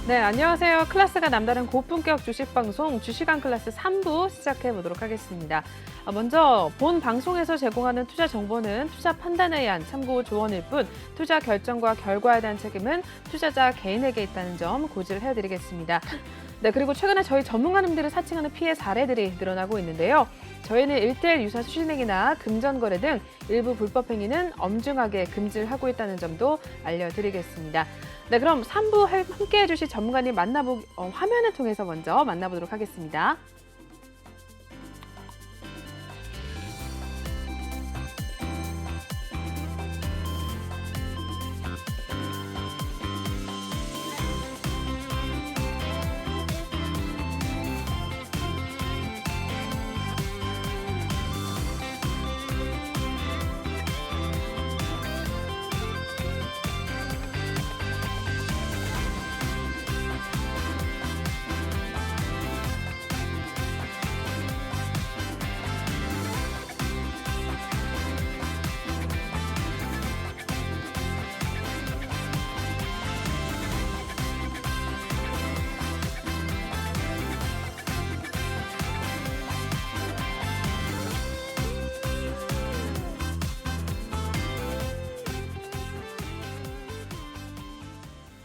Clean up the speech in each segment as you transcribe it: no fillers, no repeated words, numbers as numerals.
네, 안녕하세요. 클래스가 남다른 고품격 주식 방송 주식왕 클래스 3부 시작해 보도록 하겠습니다. 먼저 본 방송에서 제공하는 투자 정보는 투자 판단에 의한 참고 조언일 뿐 투자 결정과 결과에 대한 책임은 투자자 개인에게 있다는 점 고지를 해드리겠습니다. 네, 그리고 최근에 저희 전문가님들을 사칭하는 피해 사례들이 늘어나고 있는데요. 저희는 1대1 유사 수신행위나 금전거래 등 일부 불법 행위는 엄중하게 금지를 하고 있다는 점도 알려드리겠습니다. 네, 그럼 3부 함께 해주실 전문가님 화면을 통해서 먼저 만나보도록 하겠습니다.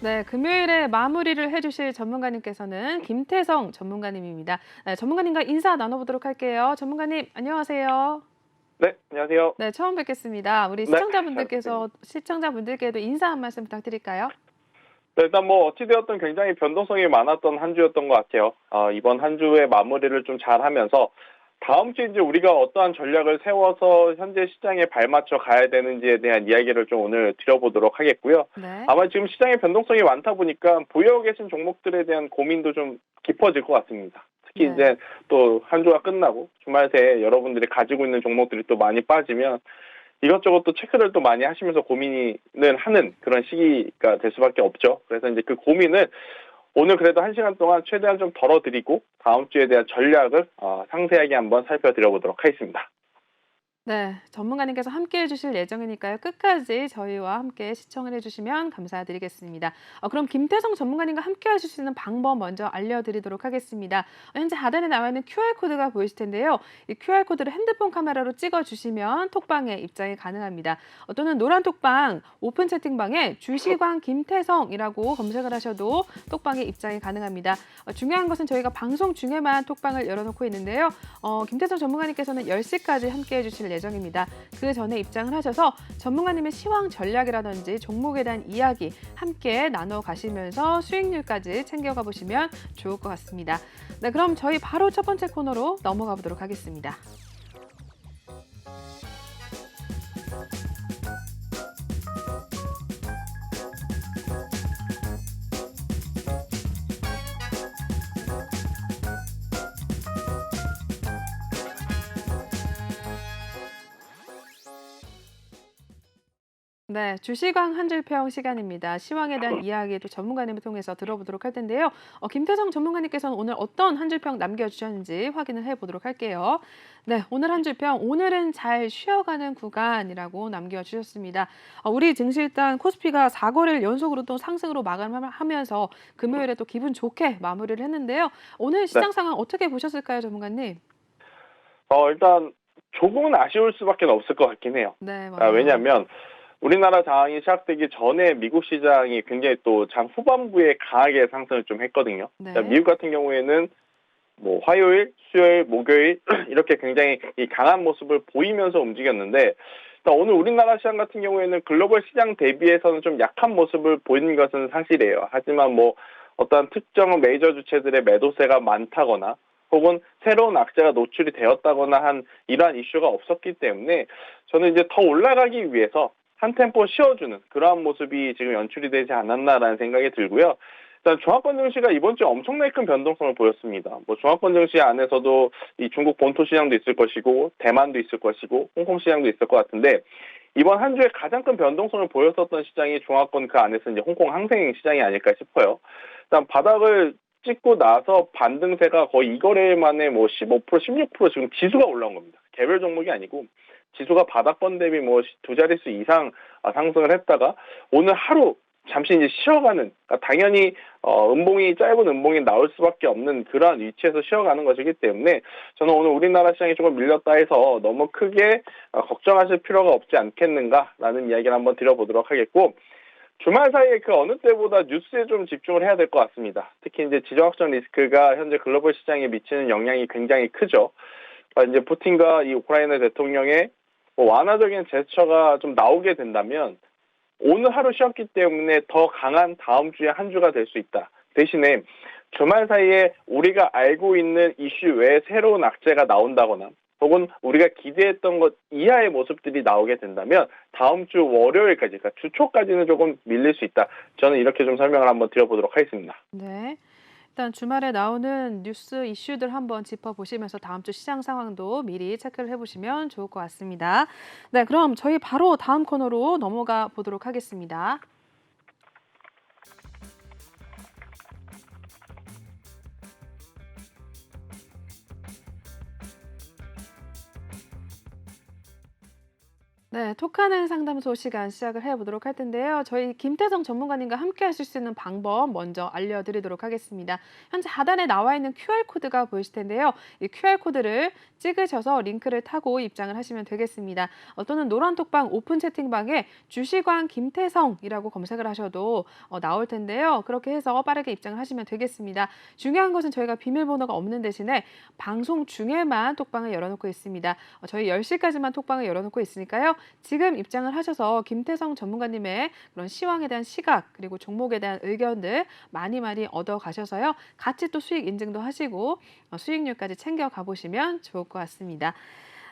네, 금요일에 마무리를 해주실 전문가님께서는 김태성 전문가님입니다. 네, 전문가님과 인사 나눠보도록 할게요. 전문가님, 안녕하세요. 네, 안녕하세요. 네, 처음 뵙겠습니다. 우리 네, 시청자분들께도 인사 한 말씀 부탁드릴까요? 네, 일단 뭐 어찌되었든 굉장히 변동성이 많았던 한 주였던 것 같아요. 이번 한 주의 마무리를 좀 잘하면서 다음 주에 이제 우리가 어떠한 전략을 세워서 현재 시장에 발맞춰 가야 되는지에 대한 이야기를 좀 오늘 드려보도록 하겠고요. 네. 아마 지금 시장에 변동성이 많다 보니까 보유하고 계신 종목들에 대한 고민도 좀 깊어질 것 같습니다. 특히 네. 이제 또 한 주가 끝나고 주말 새에 여러분들이 가지고 있는 종목들이 또 많이 빠지면 이것저것 또 체크를 또 많이 하시면서 고민을 하는 그런 시기가 될 수밖에 없죠. 그래서 이제 그 고민을 오늘 그래도 1시간 동안 최대한 좀 덜어드리고 다음 주에 대한 전략을 상세하게 한번 살펴드려보도록 하겠습니다. 네, 전문가님께서 함께 해주실 예정이니까요. 끝까지 저희와 함께 시청을 해주시면 감사드리겠습니다. 그럼 김태성 전문가님과 함께 하실 수 있는 방법 먼저 알려드리도록 하겠습니다. 현재 하단에 나와 있는 QR코드가 보이실 텐데요. 이 QR코드를 핸드폰 카메라로 찍어주시면 톡방에 입장이 가능합니다. 또는 노란 톡방 오픈 채팅방에 주식왕 김태성이라고 검색을 하셔도 톡방에 입장이 가능합니다. 중요한 것은 저희가 방송 중에만 톡방을 열어놓고 있는데요. 김태성 전문가님께서는 10시까지 함께 해주실 예정입니다. 그 전에 입장을 하셔서 전문가님의 시황 전략이라든지 종목에 대한 이야기 함께 나눠 가시면서 수익률까지 챙겨가 보시면 좋을 것 같습니다. 네, 그럼 저희 바로 첫 번째 코너로 넘어가 보도록 하겠습니다. 네, 주식왕 한 줄 평 시간입니다. 시황에 대한 이야기도 전문가님을 통해서 들어보도록 할 텐데요. 김태성 전문가님께서는 오늘 어떤 한 줄 평 남겨주셨는지 확인을 해보도록 할게요. 네, 오늘 한 줄 평, 오늘은 잘 쉬어가는 구간이라고 남겨주셨습니다. 우리 증시 일단 코스피가 4거래일 연속으로 또 상승으로 마감하면서 금요일에 또 기분 좋게 마무리를 했는데요. 오늘 시장 네. 상황 어떻게 보셨을까요, 전문가님? 일단 조금은 아쉬울 수밖에 없을 것 같긴 해요. 네, 맞아요. 왜냐하면 우리나라 장이 시작되기 전에 미국 시장이 굉장히 또 장 후반부에 강하게 상승을 좀 했거든요. 네. 미국 같은 경우에는 뭐 화요일, 수요일, 목요일 이렇게 굉장히 이 강한 모습을 보이면서 움직였는데 일단 오늘 우리나라 시장 같은 경우에는 글로벌 시장 대비해서는 좀 약한 모습을 보이는 것은 사실이에요. 하지만 뭐 어떤 특정 메이저 주체들의 매도세가 많다거나 혹은 새로운 악재가 노출이 되었다거나 한 이러한 이슈가 없었기 때문에 저는 이제 더 올라가기 위해서 한 템포 쉬어주는 그러한 모습이 지금 연출이 되지 않았나라는 생각이 들고요. 일단 종합권 증시가 이번 주에 엄청나게 큰 변동성을 보였습니다. 뭐 종합권 증시 안에서도 이 중국 본토 시장도 있을 것이고 대만도 있을 것이고 홍콩 시장도 있을 것 같은데 이번 한 주에 가장 큰 변동성을 보였었던 시장이 종합권 그 안에서 이제 홍콩 항생 시장이 아닐까 싶어요. 일단 바닥을 찍고 나서 반등세가 거의 2거래일 만에 뭐 15%, 16% 지금 지수가 올라온 겁니다. 개별 종목이 아니고 지수가 바닥권 대비 뭐 두 자릿수 이상 상승을 했다가 오늘 하루 잠시 이제 쉬어가는, 그러니까 당연히 짧은 음봉이 나올 수밖에 없는 그러한 위치에서 쉬어가는 것이기 때문에 저는 오늘 우리나라 시장이 조금 밀렸다 해서 너무 크게 걱정하실 필요가 없지 않겠는가라는 이야기를 한번 드려보도록 하겠고, 주말 사이에 그 어느 때보다 뉴스에 좀 집중을 해야 될 것 같습니다. 특히 이제 지정학적 리스크가 현재 글로벌 시장에 미치는 영향이 굉장히 크죠. 이제 푸틴과 이 우크라이나 대통령의 완화적인 제스처가 좀 나오게 된다면 오늘 하루 쉬었기 때문에 더 강한 다음 주에 한 주가 될 수 있다. 대신에 주말 사이에 우리가 알고 있는 이슈 외에 새로운 악재가 나온다거나 혹은 우리가 기대했던 것 이하의 모습들이 나오게 된다면 다음 주 월요일까지, 그러니까 주 초까지는 조금 밀릴 수 있다. 저는 이렇게 좀 설명을 한번 드려보도록 하겠습니다. 네. 일단 주말에 나오는 뉴스 이슈들 한번 짚어보시면서 다음 주 시장 상황도 미리 체크를 해보시면 좋을 것 같습니다. 네, 그럼 저희 바로 다음 코너로 넘어가 보도록 하겠습니다. 네, 톡하는 상담소 시간 시작을 해보도록 할 텐데요. 저희 김태성 전문가님과 함께 하실 수 있는 방법 먼저 알려드리도록 하겠습니다. 현재 하단에 나와 있는 QR코드가 보이실 텐데요. 이 QR코드를 찍으셔서 링크를 타고 입장을 하시면 되겠습니다. 또는 노란 톡방 오픈 채팅방에 주시광 김태성이라고 검색을 하셔도 나올 텐데요. 그렇게 해서 빠르게 입장을 하시면 되겠습니다. 중요한 것은 저희가 비밀번호가 없는 대신에 방송 중에만 톡방을 열어놓고 있습니다. 저희 10시까지만 톡방을 열어놓고 있으니까요. 지금 입장을 하셔서 김태성 전문가님의 그런 시황에 대한 시각 그리고 종목에 대한 의견들 많이 얻어 가셔서요. 같이 또 수익 인증도 하시고 수익률까지 챙겨 가보시면 좋을 것 같습니다.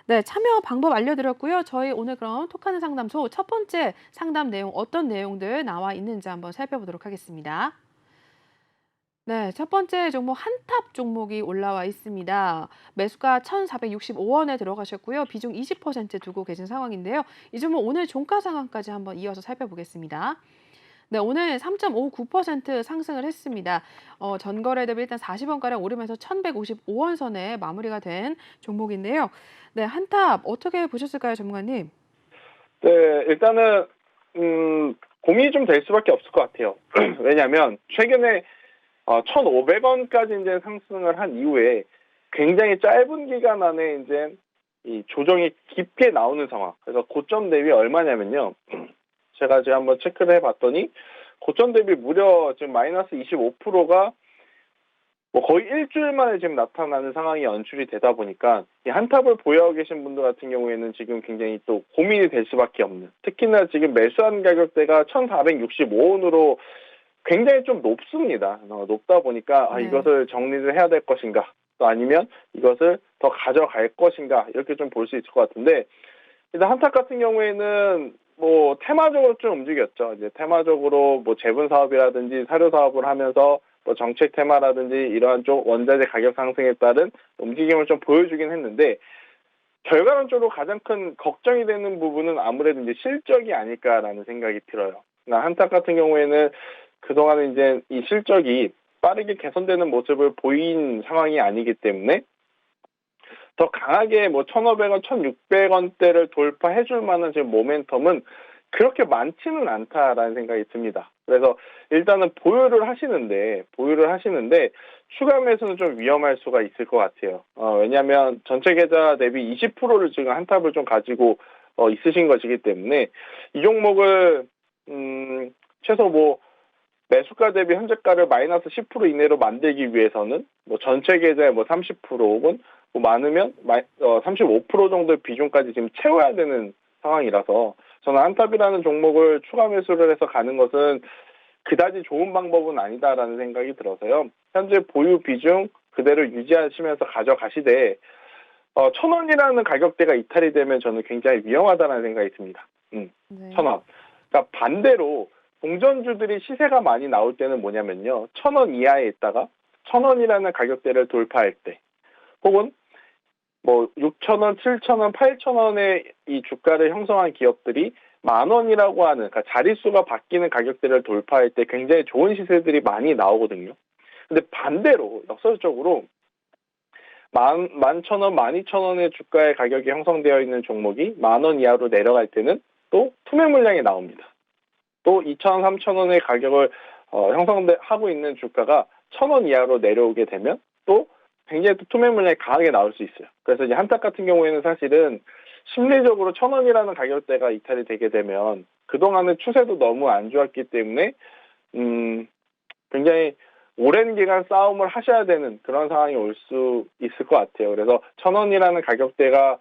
네, 참여 방법 알려드렸고요. 저희 오늘 그럼 톡하는 상담소 첫 번째 상담 내용 어떤 내용들 나와 있는지 한번 살펴보도록 하겠습니다. 네, 첫 번째 종목 한탑 종목이 올라와 있습니다. 매수가 1,465원에 들어가셨고요. 비중 20% 두고 계신 상황인데요. 이 종목 오늘 종가 상황까지 한번 이어서 살펴보겠습니다. 네, 오늘 3.59% 상승을 했습니다. 전거래 대비 일단 40원가량 오르면서 1,155원 선에 마무리가 된 종목인데요. 네, 한탑 어떻게 보셨을까요, 전문가님? 네, 일단은 고민이 좀 될 수밖에 없을 것 같아요. 왜냐하면 최근에 1,500원까지 이제 상승을 한 이후에 굉장히 짧은 기간 안에 이제 이 조정이 깊게 나오는 상황. 그래서 고점 대비 얼마냐면요. 제가 지금 한번 체크를 해봤더니 고점 대비 무려 지금 마이너스 25%가 뭐 거의 일주일 만에 지금 나타나는 상황이 연출이 되다 보니까 이 한탑을 보유하고 계신 분들 같은 경우에는 지금 굉장히 또 고민이 될 수밖에 없는. 특히나 지금 매수한 가격대가 1,465원으로 굉장히 좀 높습니다. 높다 보니까 네. 이것을 정리를 해야 될 것인가, 또 아니면 이것을 더 가져갈 것인가 이렇게 좀 볼 수 있을 것 같은데, 일단 한탑 같은 경우에는 뭐 테마적으로 좀 움직였죠. 이제 테마적으로 뭐 제분 사업이라든지 사료 사업을 하면서 뭐 정책 테마라든지 이러한 쪽 원자재 가격 상승에 따른 움직임을 좀 보여주긴 했는데, 결과론적으로 가장 큰 걱정이 되는 부분은 아무래도 이제 실적이 아닐까라는 생각이 들어요. 그러니까 한탑 같은 경우에는 그동안은 이제 이 실적이 빠르게 개선되는 모습을 보인 상황이 아니기 때문에 더 강하게 뭐 1,500원, 1,600원대를 돌파해 줄 만한 지금 모멘텀은 그렇게 많지는 않다라는 생각이 듭니다. 그래서 일단은 보유를 하시는데 추가 매수는 좀 위험할 수가 있을 것 같아요. 왜냐하면 전체 계좌 대비 20%를 지금 한탑을 좀 가지고 있으신 것이기 때문에 이 종목을 최소 뭐 매수가 대비 현재가를 마이너스 10% 이내로 만들기 위해서는 뭐 전체 계좌의 뭐 30% 혹은 뭐 많으면 35% 정도의 비중까지 지금 채워야 되는 상황이라서 저는 한탑이라는 종목을 추가 매수를 해서 가는 것은 그다지 좋은 방법은 아니다라는 생각이 들어서요. 현재 보유 비중 그대로 유지하시면서 가져가시되 1,000원이라는 가격대가 이탈이 되면 저는 굉장히 위험하다는 생각이 듭니다. 네. 1,000원. 그러니까 반대로 동전주들이 시세가 많이 나올 때는 뭐냐면요. 1,000원 이하에 있다가 1,000원이라는 가격대를 돌파할 때, 혹은 뭐 6,000원, 7,000원, 8,000원의 이 주가를 형성한 기업들이 10,000원이라고 하는, 그러니까 자릿수가 바뀌는 가격대를 돌파할 때 굉장히 좋은 시세들이 많이 나오거든요. 근데 반대로 역설적으로 11,000원, 12,000원의 주가의 가격이 형성되어 있는 종목이 10,000원 이하로 내려갈 때는 또 투매 물량이 나옵니다. 또 2,000원, 3,000원의 가격을 형성하고 있는 주가가 1,000원 이하로 내려오게 되면 또 굉장히 또 투매 물량이 강하게 나올 수 있어요. 그래서 이제 한타 같은 경우에는 사실은 심리적으로 1,000원이라는 가격대가 이탈이 되게 되면 그동안의 추세도 너무 안 좋았기 때문에 굉장히 오랜 기간 싸움을 하셔야 되는 그런 상황이 올 수 있을 것 같아요. 그래서 1,000원이라는 가격대가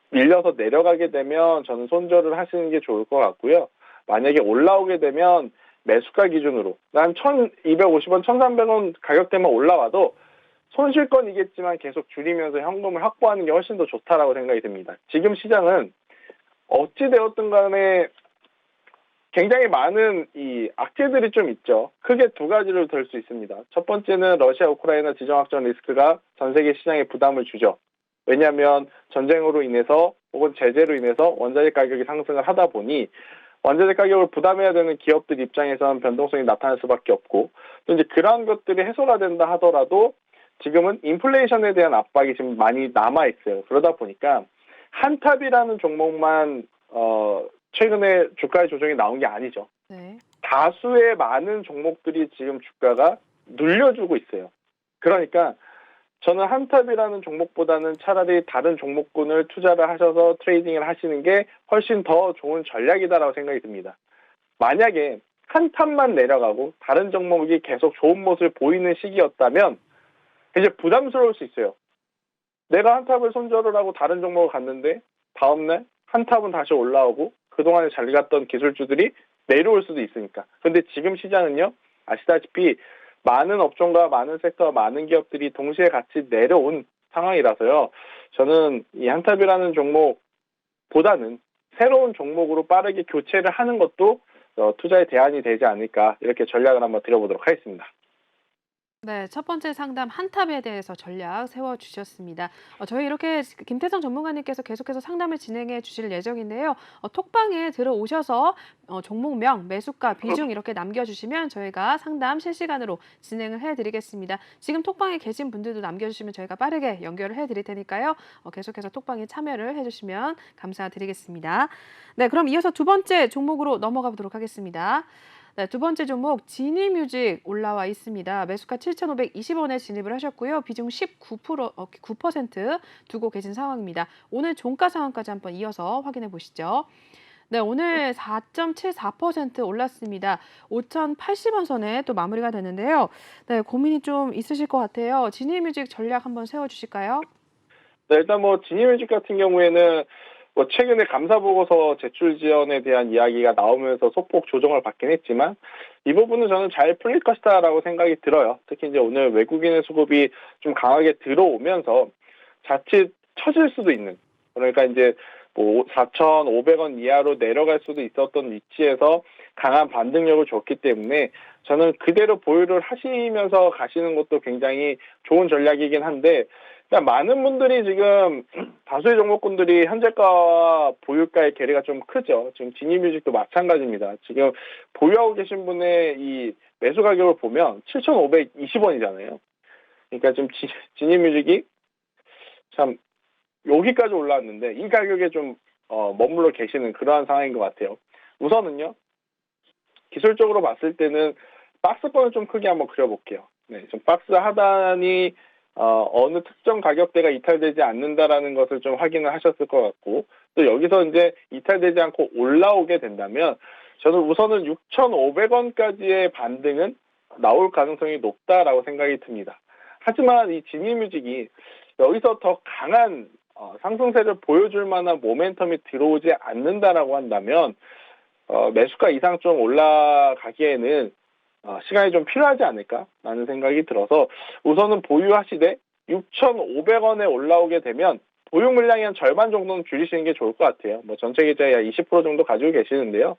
밀려서 내려가게 되면 저는 손절을 하시는 게 좋을 것 같고요. 만약에 올라오게 되면 매수가 기준으로 난 1,250원, 1,300원 가격대만 올라와도 손실권이겠지만 계속 줄이면서 현금을 확보하는 게 훨씬 더 좋다라고 생각이 듭니다. 지금 시장은 어찌되었든 간에 굉장히 많은 이 악재들이 좀 있죠. 크게 두 가지로 들 수 있습니다. 첫 번째는 러시아 우크라이나 지정학전 리스크가 전 세계 시장에 부담을 주죠. 왜냐하면 전쟁으로 인해서 혹은 제재로 인해서 원자재 가격이 상승을 하다 보니 원자재 가격을 부담해야 되는 기업들 입장에서는 변동성이 나타날 수밖에 없고 또 이제 그러한 것들이 해소가 된다 하더라도 지금은 인플레이션에 대한 압박이 지금 많이 남아 있어요. 그러다 보니까 한탑이라는 종목만 최근에 주가의 조정이 나온 게 아니죠. 네. 다수의 많은 종목들이 지금 주가가 눌려주고 있어요. 그러니까 저는 한탑이라는 종목보다는 차라리 다른 종목군을 투자를 하셔서 트레이딩을 하시는 게 훨씬 더 좋은 전략이다라고 생각이 듭니다. 만약에 한탑만 내려가고 다른 종목이 계속 좋은 모습을 보이는 시기였다면 이제 부담스러울 수 있어요. 내가 한탑을 손절을 하고 다른 종목을 갔는데 다음날 한탑은 다시 올라오고 그동안에 잘 갔던 기술주들이 내려올 수도 있으니까. 근데 지금 시장은요, 아시다시피 많은 업종과 많은 섹터와 많은 기업들이 동시에 같이 내려온 상황이라서요. 저는 이 한탑이라는 종목보다는 새로운 종목으로 빠르게 교체를 하는 것도 투자의 대안이 되지 않을까 이렇게 전략을 한번 드려보도록 하겠습니다. 네, 첫 번째 상담 한탑에 대해서 전략 세워주셨습니다. 저희 이렇게 김태성 전문가님께서 계속해서 상담을 진행해 주실 예정인데요. 톡방에 들어오셔서 종목명, 매수가, 비중 이렇게 남겨주시면 저희가 상담 실시간으로 진행을 해드리겠습니다. 지금 톡방에 계신 분들도 남겨주시면 저희가 빠르게 연결을 해드릴 테니까요. 계속해서 톡방에 참여를 해주시면 감사드리겠습니다. 네, 그럼 이어서 두 번째 종목으로 넘어가 보도록 하겠습니다. 네, 두 번째 종목 지니뮤직 올라와 있습니다. 매수가 7,520원에 진입을 하셨고요. 비중 9% 두고 계신 상황입니다. 오늘 종가 상황까지 한번 이어서 확인해 보시죠. 네, 오늘 4.74% 올랐습니다. 5,080원 선에 또 마무리가 되는데요. 네, 고민이 좀 있으실 것 같아요. 지니뮤직 전략 한번 세워주실까요? 네, 일단 지니뮤직 같은 경우에는 최근에 감사보고서 제출 지연에 대한 이야기가 나오면서 소폭 조정을 받긴 했지만 이 부분은 저는 잘 풀릴 것이다라고 생각이 들어요. 특히 이제 오늘 외국인의 수급이 좀 강하게 들어오면서 자칫 처질 수도 있는, 그러니까 이제 4,500원 이하로 내려갈 수도 있었던 위치에서 강한 반등력을 줬기 때문에 저는 그대로 보유를 하시면서 가시는 것도 굉장히 좋은 전략이긴 한데, 많은 분들이 지금 다수의 종목군들이 현재가와 보유가의 괴리가 좀 크죠. 지금 지니뮤직도 마찬가지입니다. 지금 보유하고 계신 분의 이 매수 가격을 보면 7,520원이잖아요. 그러니까 지금 지니뮤직이 참 여기까지 올라왔는데 이 가격에 좀 머물러 계시는 그러한 상황인 것 같아요. 우선은요, 기술적으로 봤을 때는 박스권을 좀 크게 한번 그려볼게요. 네, 좀 박스 하단이 어느 특정 가격대가 이탈되지 않는다라는 것을 좀 확인을 하셨을 것 같고, 또 여기서 이제 이탈되지 않고 올라오게 된다면 저는 우선은 6,500원까지의 반등은 나올 가능성이 높다라고 생각이 듭니다. 하지만 이 지니뮤직이 여기서 더 강한 상승세를 보여줄 만한 모멘텀이 들어오지 않는다라고 한다면 매수가 이상 좀 올라가기에는 시간이 좀 필요하지 않을까라는 생각이 들어서 우선은 보유하시되 6,500원에 올라오게 되면 보유 물량이 한 절반 정도는 줄이시는 게 좋을 것 같아요. 전체 계좌에 20% 정도 가지고 계시는데요.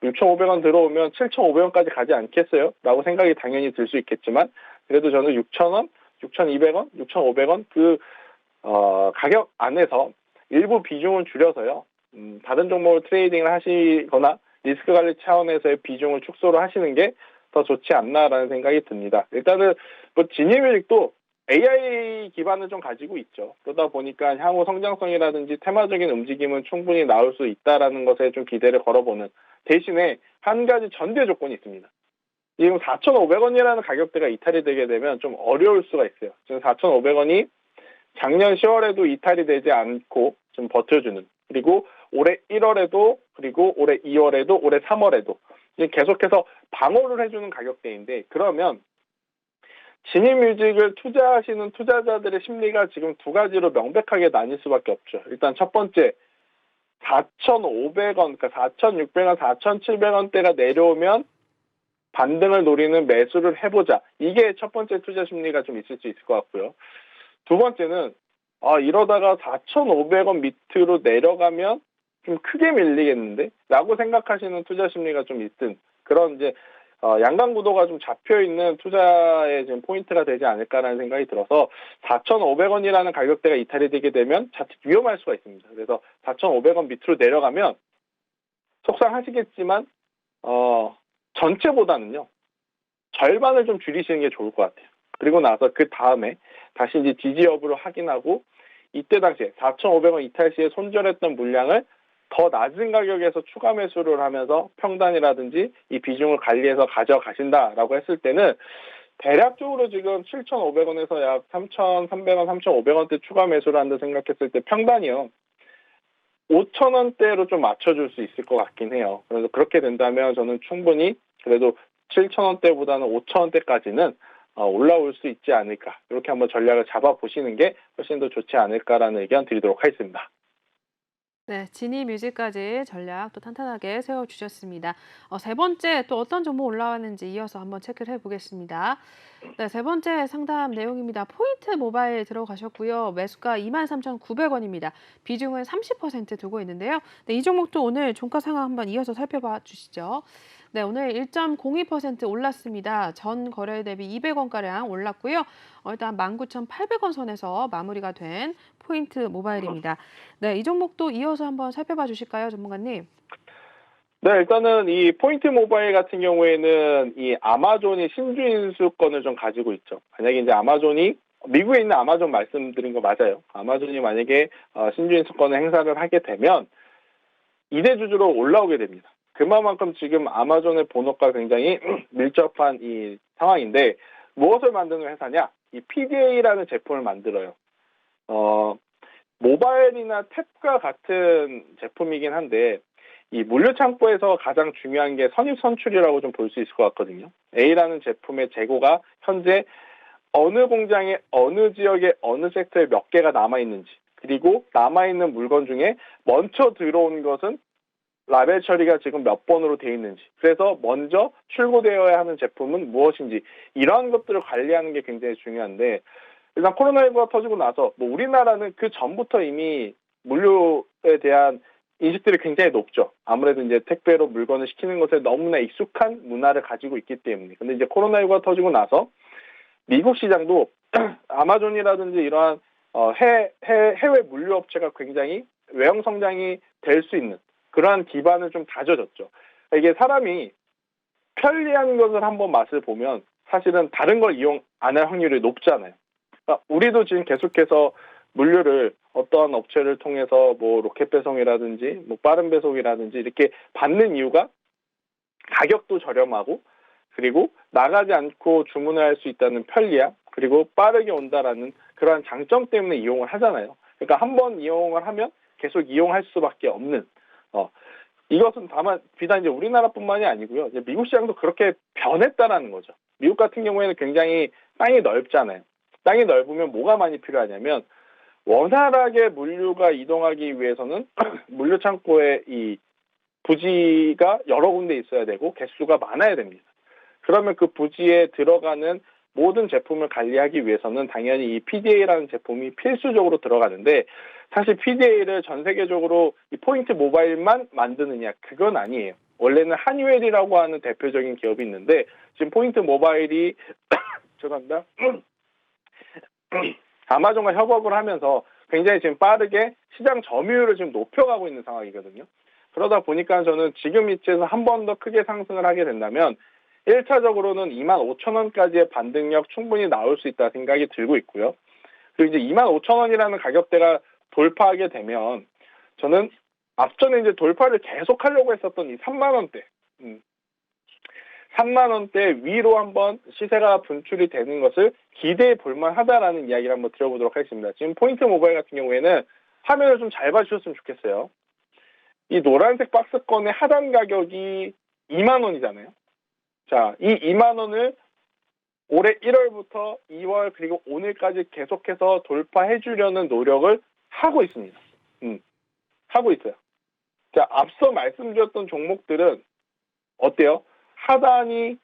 6,500원 들어오면 7,500원까지 가지 않겠어요? 라고 생각이 당연히 들 수 있겠지만 그래도 저는 6,000원, 6,200원, 6,500원 가격 안에서 일부 비중을 줄여서요. 다른 종목을 트레이딩을 하시거나 리스크 관리 차원에서의 비중을 축소를 하시는 게 더 좋지 않나라는 생각이 듭니다. 일단은 지니뮤직도 AI 기반을 좀 가지고 있죠. 그러다 보니까 향후 성장성이라든지 테마적인 움직임은 충분히 나올 수 있다라는 것에 좀 기대를 걸어보는 대신에 한 가지 전제 조건이 있습니다. 지금 4,500원이라는 가격대가 이탈이 되게 되면 좀 어려울 수가 있어요. 지금 4,500원이 작년 10월에도 이탈이 되지 않고 좀 버텨주는, 그리고 올해 1월에도, 그리고 올해 2월에도, 올해 3월에도 계속해서 방어를 해주는 가격대인데, 그러면 진입뮤직을 투자하시는 투자자들의 심리가 지금 두 가지로 명백하게 나뉠 수밖에 없죠. 일단 첫 번째, 4,500원, 그러니까 4,600원, 4,700원대가 내려오면 반등을 노리는 매수를 해보자. 이게 첫 번째 투자 심리가 좀 있을 수 있을 것 같고요. 두 번째는 이러다가 4,500원 밑으로 내려가면 좀 크게 밀리겠는데? 라고 생각하시는 투자 심리가 좀 있든 그런 이제 양강 구도가 좀 잡혀 있는 투자의 지금 포인트가 되지 않을까라는 생각이 들어서 4,500원이라는 가격대가 이탈이 되게 되면 자칫 위험할 수가 있습니다. 그래서 4,500원 밑으로 내려가면 속상하시겠지만 전체보다는요 절반을 좀 줄이시는 게 좋을 것 같아요. 그리고 나서 그 다음에 다시 이제 지지 여부를 확인하고 이때 당시에 4,500원 이탈 시에 손절했던 물량을 더 낮은 가격에서 추가 매수를 하면서 평단이라든지 이 비중을 관리해서 가져가신다라고 했을 때는 대략적으로 지금 7,500원에서 약 3,300원, 3,500원대 추가 매수를 한다 생각했을 때 평단이요. 5,000원대로 좀 맞춰줄 수 있을 것 같긴 해요. 그래서 그렇게 된다면 저는 충분히 그래도 7,000원대보다는 5,000원대까지는 올라올 수 있지 않을까. 이렇게 한번 전략을 잡아보시는 게 훨씬 더 좋지 않을까라는 의견 드리도록 하겠습니다. 네, 지니뮤직까지 전략 또 탄탄하게 세워주셨습니다. 세 번째 또 어떤 종목 올라왔는지 이어서 한번 체크를 해보겠습니다. 네, 세 번째 상담 내용입니다. 포인트 모바일 들어가셨고요. 매수가 23,900원입니다. 비중은 30% 두고 있는데요. 네, 이 종목도 오늘 종가 상황 한번 이어서 살펴봐 주시죠. 네, 오늘 1.02% 올랐습니다. 전 거래 대비 200원가량 올랐고요. 일단 19,800원 선에서 마무리가 된 포인트 모바일입니다. 네, 이 종목도 이어서 한번 살펴봐 주실까요, 전문가님? 네, 일단은 이 포인트 모바일 같은 경우에는 이 아마존이 신주 인수권을 좀 가지고 있죠. 만약에 이제 아마존이 미국에 있는 아마존 말씀드린 거 맞아요. 아마존이 만약에 신주 인수권을 행사를 하게 되면 2대 주주로 올라오게 됩니다. 그만큼 지금 아마존의 본업과 굉장히 밀접한 이 상황인데 무엇을 만드는 회사냐? 이 PDA라는 제품을 만들어요. 모바일이나 탭과 같은 제품이긴 한데 이 물류 창고에서 가장 중요한 게 선입 선출이라고 좀 볼 수 있을 것 같거든요. A라는 제품의 재고가 현재 어느 공장에 어느 지역에 어느 섹터에 몇 개가 남아있는지, 그리고 남아있는 물건 중에 먼저 들어온 것은 라벨 처리가 지금 몇 번으로 되어 있는지, 그래서 먼저 출고되어야 하는 제품은 무엇인지, 이러한 것들을 관리하는 게 굉장히 중요한데, 일단 코로나19가 터지고 나서 뭐 우리나라는 그 전부터 이미 물류에 대한 인식들이 굉장히 높죠. 아무래도 이제 택배로 물건을 시키는 것에 너무나 익숙한 문화를 가지고 있기 때문에. 근데 이제 코로나19가 터지고 나서 미국 시장도 아마존이라든지 이러한 해외 물류 업체가 굉장히 외형 성장이 될 수 있는 그러한 기반을 좀 다져졌죠. 이게 사람이 편리한 것을 한번 맛을 보면 사실은 다른 걸 이용 안 할 확률이 높잖아요. 그러니까 우리도 지금 계속해서 물류를 어떠한 업체를 통해서 뭐 로켓 배송이라든지 뭐 빠른 배송이라든지 이렇게 받는 이유가 가격도 저렴하고, 그리고 나가지 않고 주문을 할 수 있다는 편리함, 그리고 빠르게 온다라는 그러한 장점 때문에 이용을 하잖아요. 그러니까 한번 이용을 하면 계속 이용할 수밖에 없는 이것은 다만 비단 이제 우리나라뿐만이 아니고요. 이제 미국 시장도 그렇게 변했다라는 거죠. 미국 같은 경우에는 굉장히 땅이 넓잖아요. 땅이 넓으면 뭐가 많이 필요하냐면 원활하게 물류가 이동하기 위해서는 물류 창고에 이 부지가 여러 군데 있어야 되고 개수가 많아야 됩니다. 그러면 그 부지에 들어가는 모든 제품을 관리하기 위해서는 당연히 이 PDA라는 제품이 필수적으로 들어가는데, 사실 PDA를 전 세계적으로 이 포인트 모바일만 만드느냐, 그건 아니에요. 원래는 한유엘이라고 하는 대표적인 기업이 있는데 지금 포인트 모바일이 죄송합니다. 아마존과 협업을 하면서 굉장히 지금 빠르게 시장 점유율을 지금 높여가고 있는 상황이거든요. 그러다 보니까 저는 지금 위치에서 한 번 더 크게 상승을 하게 된다면 1차적으로는 25,000원까지의 반등력 충분히 나올 수 있다 생각이 들고 있고요. 그리고 이제 25,000원이라는 가격대가 돌파하게 되면 저는 앞전에 이제 돌파를 계속 하려고 했었던 이 3만 원대, 3만 원대 위로 한번 시세가 분출이 되는 것을 기대해 볼 만하다라는 이야기를 한번 드려보도록 하겠습니다. 지금 포인트 모바일 같은 경우에는 화면을 좀 잘 봐주셨으면 좋겠어요. 이 노란색 박스권의 하단 가격이 2만 원이잖아요. 자, 이 2만 원을 올해 1월부터 2월 그리고 오늘까지 계속해서 돌파해 주려는 노력을 하고 있습니다. 하고 있어요. 자, 앞서 말씀드렸던 종목들은 어때요? 하단이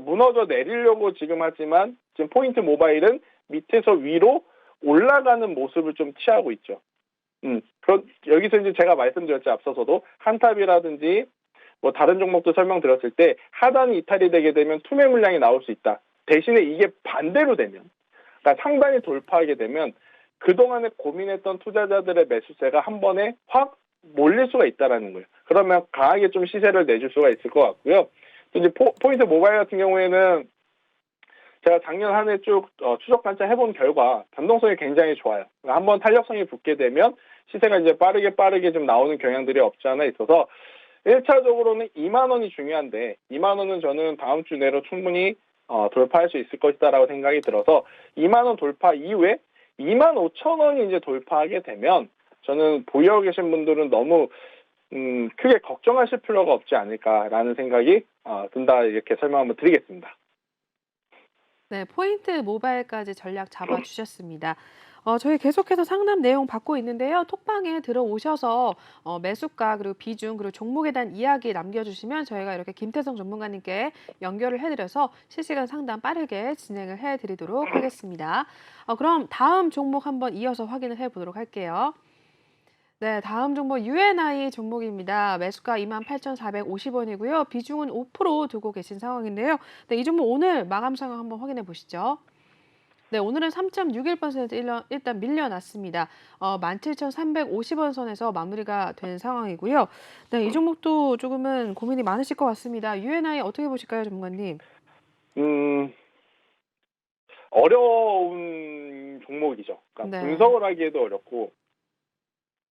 무너져 내리려고 지금 하지만 지금 포인트 모바일은 밑에서 위로 올라가는 모습을 좀 취하고 있죠. 여기서 이제 제가 말씀드렸죠. 앞서서도 한탑이라든지 뭐 다른 종목도 설명드렸을 때 하단이 이탈이 되게 되면 투매 물량이 나올 수 있다. 대신에 이게 반대로 되면, 그러니까 상단이 돌파하게 되면 그동안에 고민했던 투자자들의 매수세가 한 번에 확 몰릴 수가 있다라는 거예요. 그러면 강하게 좀 시세를 내줄 수가 있을 것 같고요. 또 이제 포인트 모바일 같은 경우에는 제가 작년 한 해 쭉 추적 관찰 해본 결과 변동성이 굉장히 좋아요. 그러니까 한번 탄력성이 붙게 되면 시세가 이제 빠르게 좀 나오는 경향들이 없지 않아 있어서 1차적으로는 2만 원이 중요한데 2만 원은 저는 다음 주 내로 충분히 돌파할 수 있을 것이다라고 생각이 들어서 2만 원 돌파 이후에 2만 5천 원이 이제 돌파하게 되면 저는 보유하고 계신 분들은 너무 크게 걱정하실 필요가 없지 않을까라는 생각이 든다 이렇게 설명 한번 드리겠습니다. 네, 포인트 모바일까지 전략 잡아주셨습니다. 저희 계속해서 상담 내용 받고 있는데요. 톡방에 들어오셔서 매수가 그리고 비중 그리고 종목에 대한 이야기 남겨주시면 저희가 이렇게 김태성 전문가님께 연결을 해드려서 실시간 상담 빠르게 진행을 해드리도록 하겠습니다. 그럼 다음 종목 한번 이어서 확인을 해보도록 할게요. 네, 다음 종목 UNI 종목입니다. 매수가 28,450원이고요. 비중은 5% 두고 계신 상황인데요. 네, 이 종목 오늘 마감 상황 한번 확인해 보시죠. 네, 오늘은 3.61% 일단 밀려났습니다. 17,350원 선에서 마무리가 된 상황이고요. 네, 이 종목도 조금은 고민이 많으실 것 같습니다. UNI 어떻게 보실까요, 전문가님? 음, 어려운 종목이죠. 그러니까 네. 분석을 하기에도 어렵고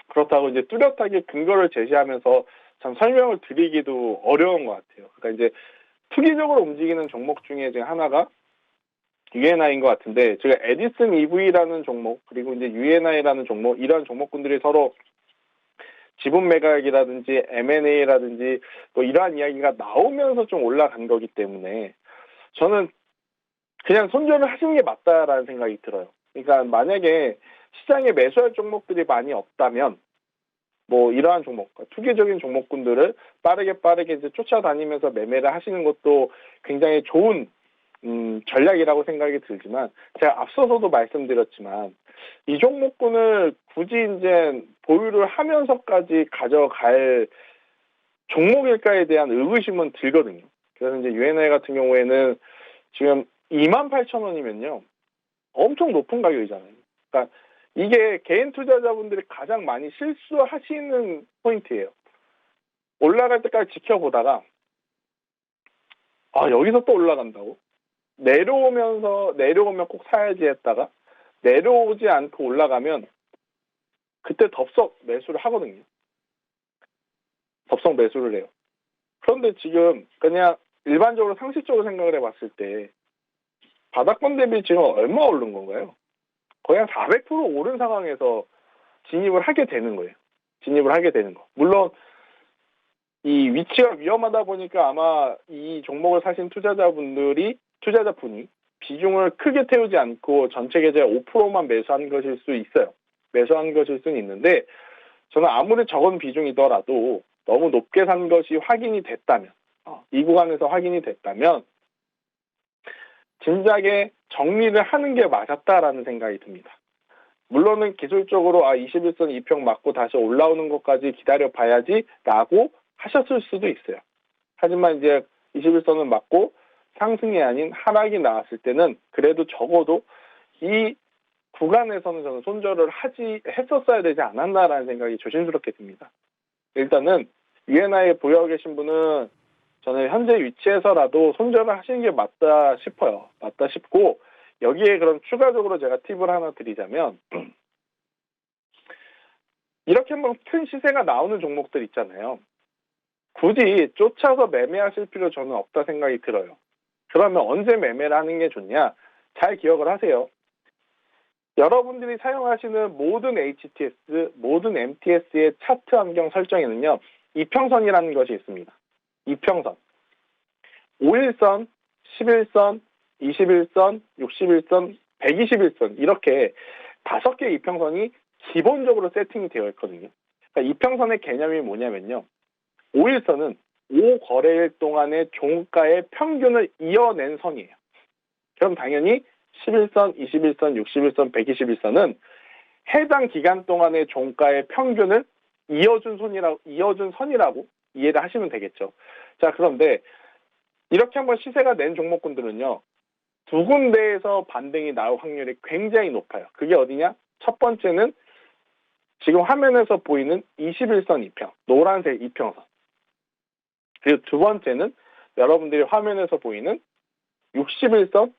그렇다고 이제 뚜렷하게 근거를 제시하면서 참 설명을 드리기도 어려운 것 같아요. 그러니까 이제 투기적으로 움직이는 종목 중에 지금 하나가 UNI인 것 같은데 제가 에디슨 EV라는 종목 그리고 이제 UNI라는 종목 이런 종목군들이 서로 지분 매각이라든지 M&A라든지 또 이러한 이야기가 나오면서 좀 올라간 거기 때문에 저는 그냥 손절을 하시는 게 맞다라는 생각이 들어요. 그러니까 만약에 시장에 매수할 종목들이 많이 없다면 뭐 이러한 종목, 투기적인 종목군들을 빠르게 이제 쫓아다니면서 매매를 하시는 것도 굉장히 좋은 전략이라고 생각이 들지만 제가 앞서서도 말씀드렸지만 이 종목군을 굳이 이제 보유를 하면서까지 가져갈 종목일까에 대한 의구심은 들거든요. 그래서 이제 UNI 같은 경우에는 지금 28,000원이면요. 엄청 높은 가격이잖아요. 그러니까 이게 개인 투자자분들이 가장 많이 실수하시는 포인트예요. 올라갈 때까지 지켜보다가 여기서 또 올라간다고? 내려오면 꼭 사야지 했다가 내려오지 않고 올라가면 그때 덥석 매수를 하거든요. 덥석 매수를 해요. 그런데 지금 그냥 일반적으로 상식적으로 생각을 해봤을 때 바닥권 대비 지금 얼마 오른 건가요? 거의 한 400% 오른 상황에서 진입을 하게 되는 거예요. 진입을 하게 되는 거. 물론 이 위치가 위험하다 보니까 아마 이 종목을 사신 투자자분이 비중을 크게 태우지 않고 전체 계좌 5%만 매수한 것일 수 있어요. 매수한 것일 수는 있는데 저는 아무리 적은 비중이더라도 너무 높게 산 것이 확인이 됐다면 이 구간에서 확인이 됐다면 진작에 정리를 하는 게 맞았다라는 생각이 듭니다. 물론은 기술적으로 21선 2평 맞고 다시 올라오는 것까지 기다려 봐야지라고 하셨을 수도 있어요. 하지만 이제 21선을 맞고 상승이 아닌 하락이 나왔을 때는 그래도 적어도 이 구간에서는 저는 손절을 했었어야 되지 않았나라는 생각이 조심스럽게 듭니다. 일단은 UNI에 보유하고 계신 분은 저는 현재 위치에서라도 손절을 하시는 게 맞다 싶어요. 맞다 싶고 여기에 그럼 추가적으로 제가 팁을 하나 드리자면 이렇게 한번 큰 시세가 나오는 종목들 있잖아요. 굳이 쫓아서 매매하실 필요 저는 없다 생각이 들어요. 그러면 언제 매매를 하는 게 좋냐? 잘 기억을 하세요. 여러분들이 사용하시는 모든 HTS, 모든 MTS의 차트 환경 설정에는요. 이평선이라는 것이 있습니다. 이평선. 5일선, 11선, 21선, 61선, 121선 이렇게 5개의 이평선이 기본적으로 세팅이 되어 있거든요. 그러니까 이평선의 개념이 뭐냐면요. 5일선은 5거래일 동안의 종가의 평균을 이어낸 선이에요. 그럼 당연히 11선, 21선, 61선, 121선은 해당 기간 동안의 종가의 평균을 이어준 선이라고 이해를 하시면 되겠죠. 자, 그런데 이렇게 한번 시세가 낸 종목군들은요. 두 군데에서 반등이 나올 확률이 굉장히 높아요. 그게 어디냐? 첫 번째는 지금 화면에서 보이는 21선 이평, 노란색 이평선. 그리고 두 번째는 여러분들이 화면에서 보이는 61선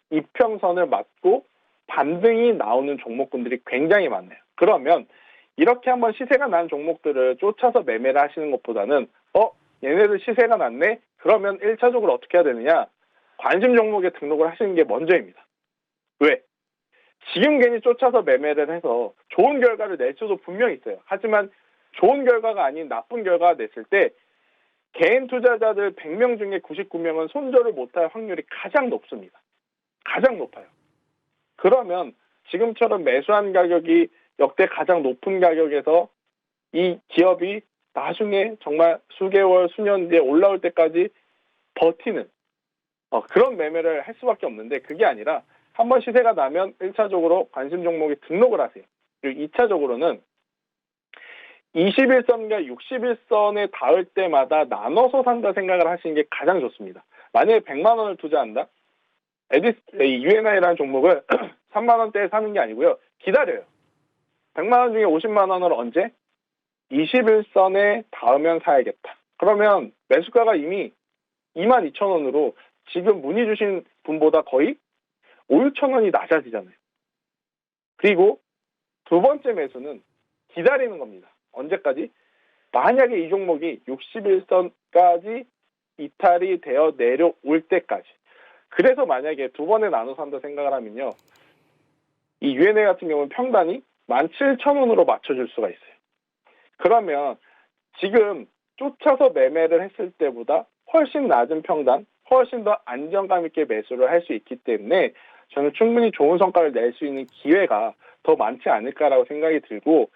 이평선을 맞고 반등이 나오는 종목군들이 굉장히 많네요. 그러면 이렇게 한번 시세가 난 종목들을 쫓아서 매매를 하시는 것보다는 얘네들 시세가 났네? 그러면 1차적으로 어떻게 해야 되느냐? 관심 종목에 등록을 하시는 게 먼저입니다. 왜? 지금 괜히 쫓아서 매매를 해서 좋은 결과를 낼 수도 분명히 있어요. 하지만 좋은 결과가 아닌 나쁜 결과가 냈을 때 개인 투자자들 100명 중에 99명은 손절을 못할 확률이 가장 높습니다. 가장 높아요. 그러면 지금처럼 매수한 가격이 역대 가장 높은 가격에서 이 기업이 나중에 정말 수개월, 수년 뒤에 올라올 때까지 버티는 그런 매매를 할 수밖에 없는데 그게 아니라 한번 시세가 나면 1차적으로 관심 종목에 등록을 하세요. 그리고 2차적으로는 21선과 61선에 닿을 때마다 나눠서 산다 생각을 하시는 게 가장 좋습니다. 만약에 100만 원을 투자한다? UNI라는 종목을 3만 원대에 사는 게 아니고요. 기다려요. 100만 원 중에 50만 원을 언제? 21선에 닿으면 사야겠다. 그러면 매수가가 이미 22,000원으로 지금 문의 주신 분보다 거의 5,000원이 낮아지잖아요. 그리고 두 번째 매수는 기다리는 겁니다. 언제까지? 만약에 이 종목이 61선까지 이탈이 되어 내려올 때까지. 그래서 만약에 두 번에 나눠 산다 생각을 하면요. 이 UNA 같은 경우는 평단이 17,000원으로 맞춰줄 수가 있어요. 그러면 지금 쫓아서 매매를 했을 때보다 훨씬 낮은 평단, 훨씬 더 안정감 있게 매수를 할 수 있기 때문에 저는 충분히 좋은 성과를 낼 수 있는 기회가 더 많지 않을까라고 생각이 들고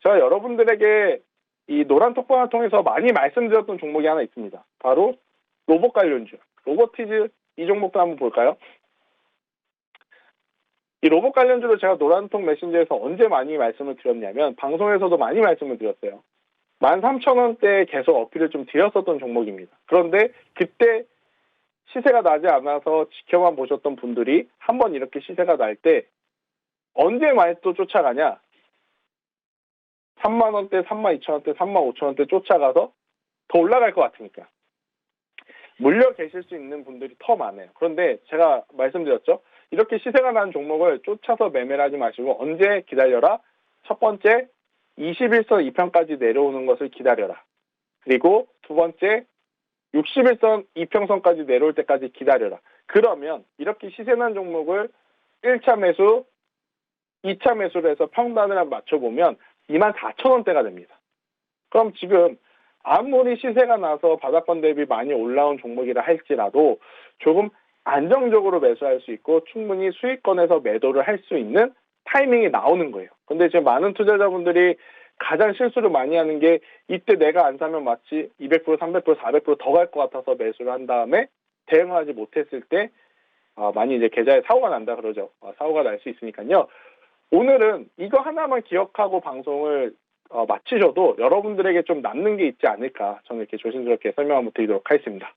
제가 여러분들에게 이 노란 톡방을 통해서 많이 말씀드렸던 종목이 하나 있습니다. 바로 로봇 관련주, 로보티즈 이 종목도 한번 볼까요? 이 로봇 관련주로 제가 노란톡 메신저에서 언제 많이 말씀을 드렸냐면 방송에서도 많이 말씀을 드렸어요. 13,000원대에 계속 어필을 좀 드렸었던 종목입니다. 그런데 그때 시세가 나지 않아서 지켜만 보셨던 분들이 한번 이렇게 시세가 날 때 언제 많이 또 쫓아가냐? 3만원대, 32,000원대, 35,000원대 쫓아가서 더 올라갈 것 같으니까. 물려 계실 수 있는 분들이 더 많아요. 그런데 제가 말씀드렸죠. 이렇게 시세가 나는 종목을 쫓아서 매매를 하지 마시고 언제 기다려라? 첫 번째, 21선 2평까지 내려오는 것을 기다려라. 그리고 두 번째, 61선 2평선까지 내려올 때까지 기다려라. 그러면 이렇게 시세난 종목을 1차 매수, 2차 매수를 해서 평단을 맞춰보면 24,000원대가 됩니다. 그럼 지금 아무리 시세가 나서 바닥권 대비 많이 올라온 종목이라 할지라도 조금 안정적으로 매수할 수 있고 충분히 수익권에서 매도를 할 수 있는 타이밍이 나오는 거예요. 근데 지금 많은 투자자분들이 가장 실수를 많이 하는 게 이때 내가 안 사면 마치 200%, 300%, 400%더 갈 것 같아서 매수를 한 다음에 대응하지 못했을 때 많이 이제 계좌에 사고가 난다 그러죠. 사고가 날 수 있으니까요. 오늘은 이거 하나만 기억하고 방송을 마치셔도 여러분들에게 좀 남는 게 있지 않을까 저는 이렇게 조심스럽게 설명 한번 드리도록 하겠습니다.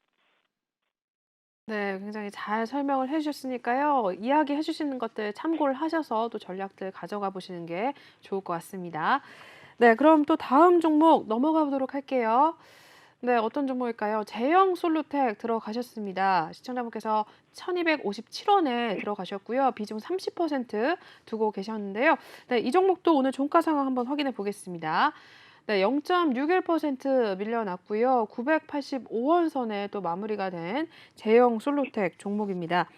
네, 굉장히 잘 설명을 해주셨으니까요. 이야기해 주시는 것들 참고를 하셔서 또 전략들 가져가 보시는 게 좋을 것 같습니다. 네, 그럼 또 다음 종목 넘어가 보도록 할게요. 네, 어떤 종목일까요? 제형 솔루텍 들어가셨습니다. 시청자분께서 1,257원에 들어가셨고요. 비중 30% 두고 계셨는데요. 네, 이 종목도 오늘 종가 상황 한번 확인해 보겠습니다. 네, 0.61% 밀려났고요. 985원 선에 또 마무리가 된 제형 솔루텍 종목입니다.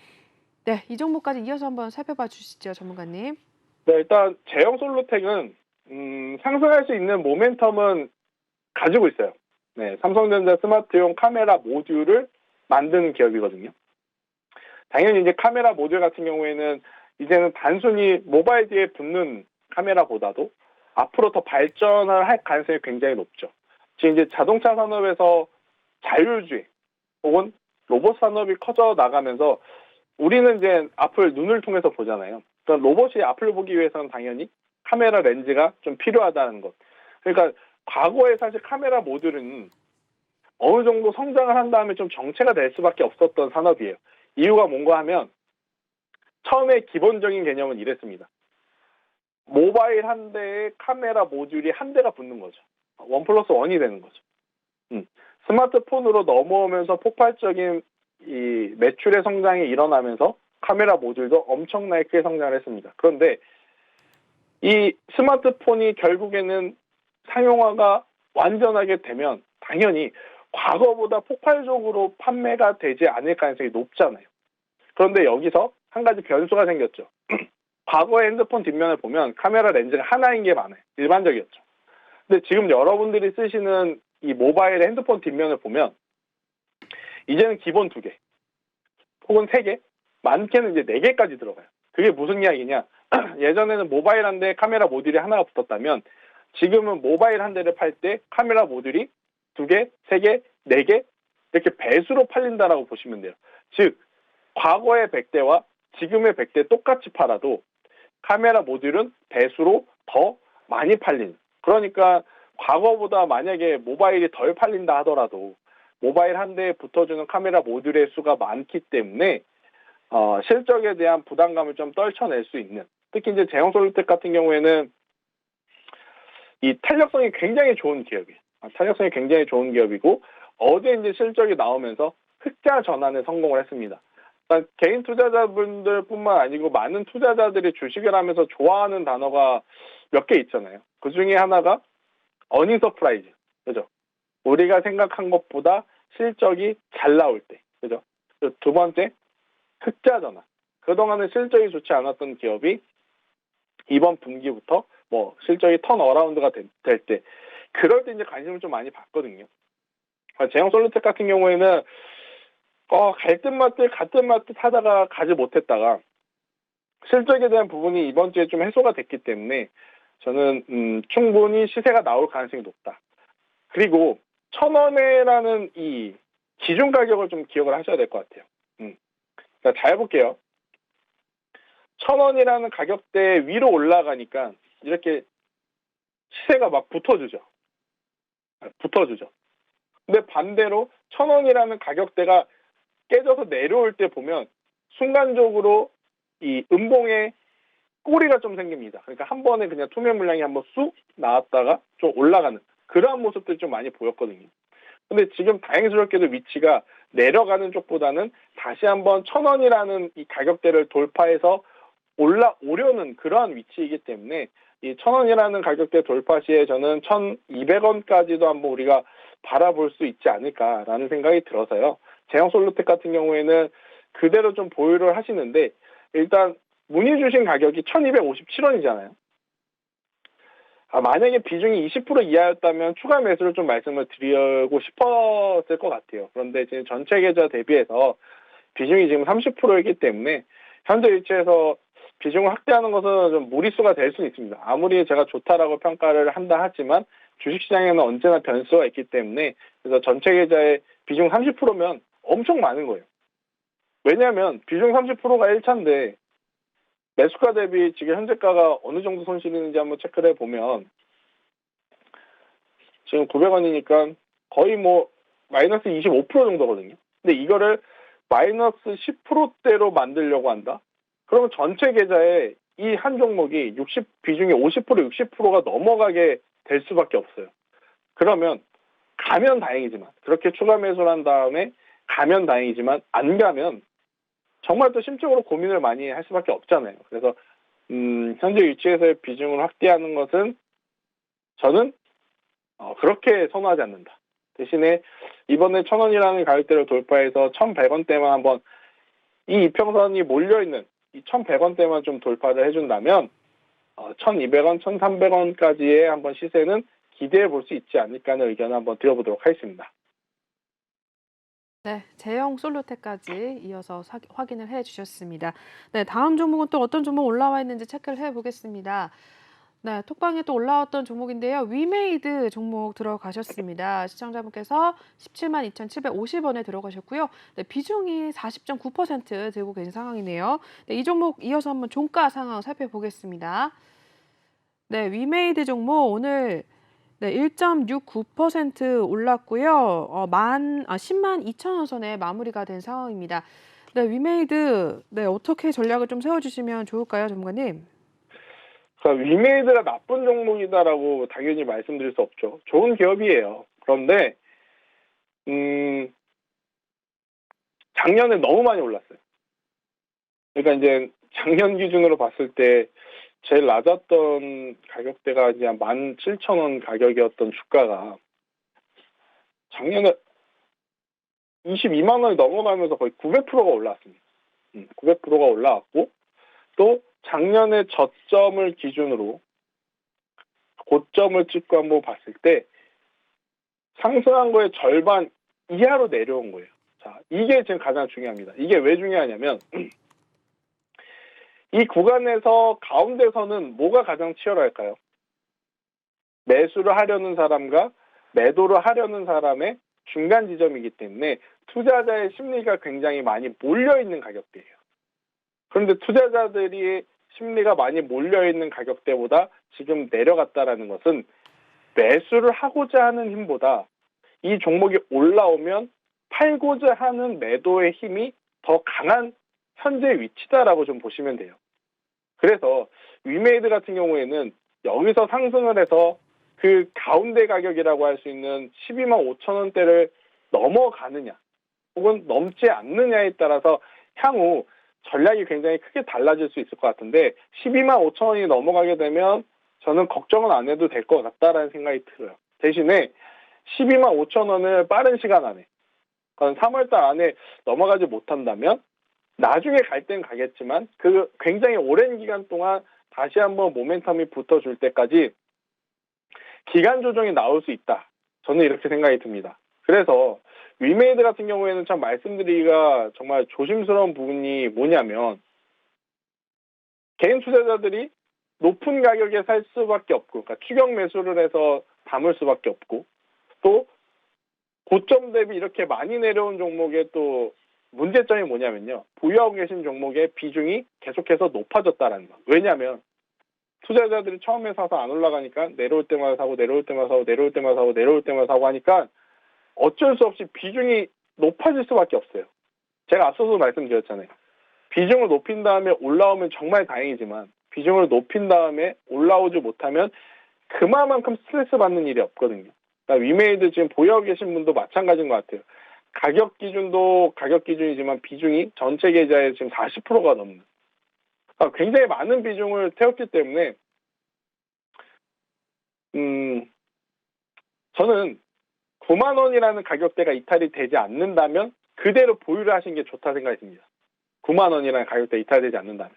네, 이 종목까지 이어서 한번 살펴봐 주시죠, 전문가님. 네, 일단 제형 솔루텍은 상승할 수 있는 모멘텀은 가지고 있어요. 네, 삼성전자 스마트용 카메라 모듈을 만드는 기업이거든요. 당연히 이제 카메라 모듈 같은 경우에는 이제는 단순히 모바일 뒤에 붙는 카메라보다도 앞으로 더 발전을 할 가능성이 굉장히 높죠. 지금 이제 자동차 산업에서 자율주행 혹은 로봇 산업이 커져 나가면서 우리는 이제 앞을 눈을 통해서 보잖아요. 그러니까 로봇이 앞을 보기 위해서는 당연히 카메라 렌즈가 좀 필요하다는 것. 그러니까 과거에 사실 카메라 모듈은 어느 정도 성장을 한 다음에 좀 정체가 될 수밖에 없었던 산업이에요. 이유가 뭔가 하면 처음에 기본적인 개념은 이랬습니다. 모바일 한 대에 카메라 모듈이 한 대가 붙는 거죠. 원 플러스 원이 되는 거죠. 스마트폰으로 넘어오면서 폭발적인 이 매출의 성장이 일어나면서 카메라 모듈도 엄청나게 크게 성장을 했습니다. 그런데 이 스마트폰이 결국에는 상용화가 완전하게 되면 당연히 과거보다 폭발적으로 판매가 되지 않을 가능성이 높잖아요. 그런데 여기서 한 가지 변수가 생겼죠. 과거의 핸드폰 뒷면을 보면 카메라 렌즈가 하나인 게 많아요. 일반적이었죠. 근데 지금 여러분들이 쓰시는 이 모바일 핸드폰 뒷면을 보면 이제는 기본 2개 혹은 3개, 많게는 이제 4개까지 들어가요. 그게 무슨 이야기냐? 예전에는 모바일 한 대에 카메라 모듈이 하나가 붙었다면 지금은 모바일 한 대를 팔 때 카메라 모듈이 2개, 3개, 4개 이렇게 배수로 팔린다라고 보시면 돼요. 즉 과거의 100대와 지금의 100대 똑같이 팔아도 카메라 모듈은 배수로 더 많이 팔리는. 그러니까 과거보다 만약에 모바일이 덜 팔린다 하더라도 모바일 한 대에 붙어주는 카메라 모듈의 수가 많기 때문에 실적에 대한 부담감을 좀 떨쳐낼 수 있는. 특히 이제 제형 솔루텍 같은 경우에는 이 탄력성이 굉장히 좋은 기업이에요. 탄력성이 굉장히 좋은 기업이고 어제 이제 실적이 나오면서 흑자 전환에 성공을 했습니다. 그러니까 개인 투자자분들뿐만 아니고 많은 투자자들이 주식을 하면서 좋아하는 단어가 몇 개 있잖아요. 그 중에 하나가 어닝 서프라이즈, 그죠? 우리가 생각한 것보다 실적이 잘 나올 때, 그죠? 두 번째, 흑자 전환. 그동안은 실적이 좋지 않았던 기업이 이번 분기부터 뭐 실적이 턴어라운드가 될 때, 그럴 때 이제 관심을 좀 많이 받거든요. 제형 솔루텍 같은 경우에는 갈 듯 말 듯 같은 맛듯 하다가 가지 못했다가 실적에 대한 부분이 이번 주에 좀 해소가 됐기 때문에 저는 충분히 시세가 나올 가능성이 높다. 그리고 1,000원이라는 이 기준 가격을 좀 기억을 하셔야 될 것 같아요. 자, 잘 볼게요. 1,000원이라는 가격대 위로 올라가니까 이렇게 시세가 막 붙어주죠. 근데 반대로 1,000원이라는 가격대가 깨져서 내려올 때 보면 순간적으로 이 음봉에 꼬리가 좀 생깁니다. 그러니까 한 번에 그냥 투매 물량이 한번 쑥 나왔다가 좀 올라가는 그러한 모습들이 좀 많이 보였거든요. 근데 지금 다행스럽게도 위치가 내려가는 쪽보다는 다시 한번 1,000원이라는 이 가격대를 돌파해서 올라오려는 그러한 위치이기 때문에 이 1,000원이라는 가격대 돌파 시에 저는 1,200원까지도 한번 우리가 바라볼 수 있지 않을까라는 생각이 들어서요. 제형 솔루텍 같은 경우에는 그대로 좀 보유를 하시는데 일단 문의 주신 가격이 1,257원이잖아요. 만약에 비중이 20% 이하였다면 추가 매수를 좀 말씀을 드리고 싶었을 것 같아요. 그런데 지금 전체 계좌 대비해서 비중이 지금 30%이기 때문에 현재 위치에서 비중을 확대하는 것은 좀 무리수가 될 수는 있습니다. 아무리 제가 좋다라고 평가를 한다 하지만 주식시장에는 언제나 변수가 있기 때문에 그래서 전체 계좌의 비중 30%면 엄청 많은 거예요. 왜냐하면 비중 30%가 1차인데 매수가 대비 지금 현재가가 어느 정도 손실이 있는지 한번 체크를 해보면 지금 900원이니까 거의 뭐 마이너스 25% 정도거든요. 근데 이거를 마이너스 10%대로 만들려고 한다? 그러면 전체 계좌에 이 한 종목이 비중이 50% 60%가 넘어가게 될 수밖에 없어요. 그러면 가면 다행이지만, 그렇게 추가 매수를 한 다음에 가면 다행이지만 안 가면 정말 또 심적으로 고민을 많이 할 수밖에 없잖아요. 그래서 현재 위치에서의 비중을 확대하는 것은 저는 그렇게 선호하지 않는다. 대신에 이번에 1,000원이라는 가격대를 돌파해서 1,100원대만 한번 이 이평선이 몰려있는 이 1,100원대만 좀 돌파를 해준다면 1,200원, 1,300원까지의 한번 시세는 기대해 볼 수 있지 않을까 하는 의견을 한번 드려보도록 하겠습니다. 네, 제형 솔루텍까지 이어서 확인을 해 주셨습니다. 네, 다음 종목은 또 어떤 종목 올라와 있는지 체크를 해 보겠습니다. 네, 톡방에 또 올라왔던 종목인데요. 위메이드 종목 들어가셨습니다. 시청자분께서 17만 2,750원에 들어가셨고요. 네, 비중이 40.9% 들고 계신 상황이네요. 네, 이 종목 이어서 한번 종가 상황 살펴보겠습니다. 네, 위메이드 종목 오늘 1.69% 올랐고요. 10만 2천 원 선에 마무리가 된 상황입니다. 네, 위메이드 어떻게 전략을 좀 세워주시면 좋을까요, 전문가님? 그러니까 위메이드가 나쁜 종목이다라고 당연히 말씀드릴 수 없죠. 좋은 기업이에요. 그런데 작년에 너무 많이 올랐어요. 그러니까 이제 작년 기준으로 봤을 때 제일 낮았던 가격대가 이제 17,000원 가격이었던 주가가 작년에 22만 원이 넘어가면서 거의 900%가 올랐습니다. 900%가 올라왔고 또 작년에 저점을 기준으로 고점을 찍고 한번 봤을 때 상승한 거의 절반 이하로 내려온 거예요. 자, 이게 지금 가장 중요합니다. 이게 왜 중요하냐면 이 구간에서 가운데서는 뭐가 가장 치열할까요? 매수를 하려는 사람과 매도를 하려는 사람의 중간 지점이기 때문에 투자자의 심리가 굉장히 많이 몰려있는 가격대예요. 그런데 투자자들이 심리가 많이 몰려있는 가격대보다 지금 내려갔다라는 것은 매수를 하고자 하는 힘보다 이 종목이 올라오면 팔고자 하는 매도의 힘이 더 강한 현재 위치다라고 좀 보시면 돼요. 그래서 위메이드 같은 경우에는 여기서 상승을 해서 그 가운데 가격이라고 할 수 있는 12만 5천 원대를 넘어가느냐 혹은 넘지 않느냐에 따라서 향후 전략이 굉장히 크게 달라질 수 있을 것 같은데 12만 5천 원이 넘어가게 되면 저는 걱정은 안 해도 될 것 같다라는 생각이 들어요. 대신에 12만 5천 원을 빠른 시간 안에 3월달 안에 넘어가지 못한다면 나중에 갈 땐 가겠지만 그 굉장히 오랜 기간 동안 다시 한번 모멘텀이 붙어줄 때까지 기간 조정이 나올 수 있다. 저는 이렇게 생각이 듭니다. 그래서 위메이드 같은 경우에는 참 말씀드리기가 정말 조심스러운 부분이 뭐냐면 개인 투자자들이 높은 가격에 살 수밖에 없고 그러니까 추격 매수를 해서 담을 수밖에 없고 또 고점 대비 이렇게 많이 내려온 종목의 또 문제점이 뭐냐면요. 보유하고 계신 종목의 비중이 계속해서 높아졌다라는 거. 왜냐하면 투자자들이 처음에 사서 안 올라가니까 내려올 때마다 사고 내려올 때마다 사고 내려올 때마다 사고 내려올 때마다 사고 하니까 어쩔 수 없이 비중이 높아질 수밖에 없어요. 제가 앞서서 말씀드렸잖아요. 비중을 높인 다음에 올라오면 정말 다행이지만 비중을 높인 다음에 올라오지 못하면 그만큼 스트레스 받는 일이 없거든요. 그러니까 위메이드 지금 보유하고 계신 분도 마찬가지인 것 같아요. 가격 기준도 가격 기준이지만 비중이 전체 계좌의 지금 40%가 넘는 그러니까 굉장히 많은 비중을 태웠기 때문에 저는 9만 원이라는 가격대가 이탈이 되지 않는다면 그대로 보유를 하시는 게 좋다 생각이 듭니다. 9만 원이라는 가격대 이탈되지 않는다면.